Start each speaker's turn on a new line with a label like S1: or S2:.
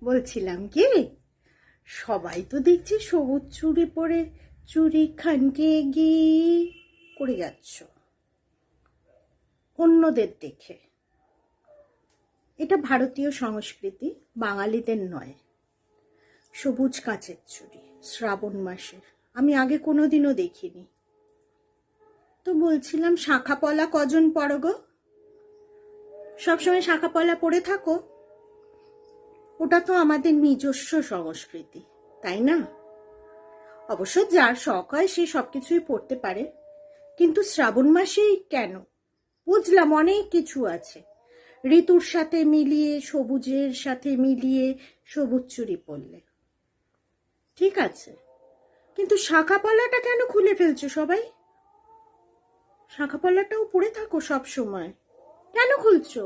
S1: বলছিলাম কি, সবাই তো দেখছি সবুজ চুড়ি পরে চুড়ি খানকে গিয়ে করে যাচ্ছ অন্যদের দেখে। এটা ভারতীয় সংস্কৃতি, বাঙালিদের নয়। সবুজ কাচের চুড়ি শ্রাবণ মাসের আমি আগে কোনোদিনও দেখিনি। তো বলছিলাম, শাঁখা পলা কজন পরো গো? সবসময় শাঁখা পলা পরে থাকো? ওটা তো আমাদের নিজস্ব সংস্কৃতি, তাই না? অবশ্য যার শখ হয় সে সবকিছুই পড়তে পারে, কিন্তু শ্রাবণ মাসেই কেন? বুঝলাম অনেক কিছু আছে, ঋতুর সাথে মিলিয়ে, সবুজের সাথে মিলিয়ে সবুজ চুড়ি পরলে ঠিক আছে, কিন্তু শাঁখা পলাটা কেন খুলে ফেলছো সবাই? শাঁখা পলাটাও পরে থাকো সব সময়, কেন খুলছো?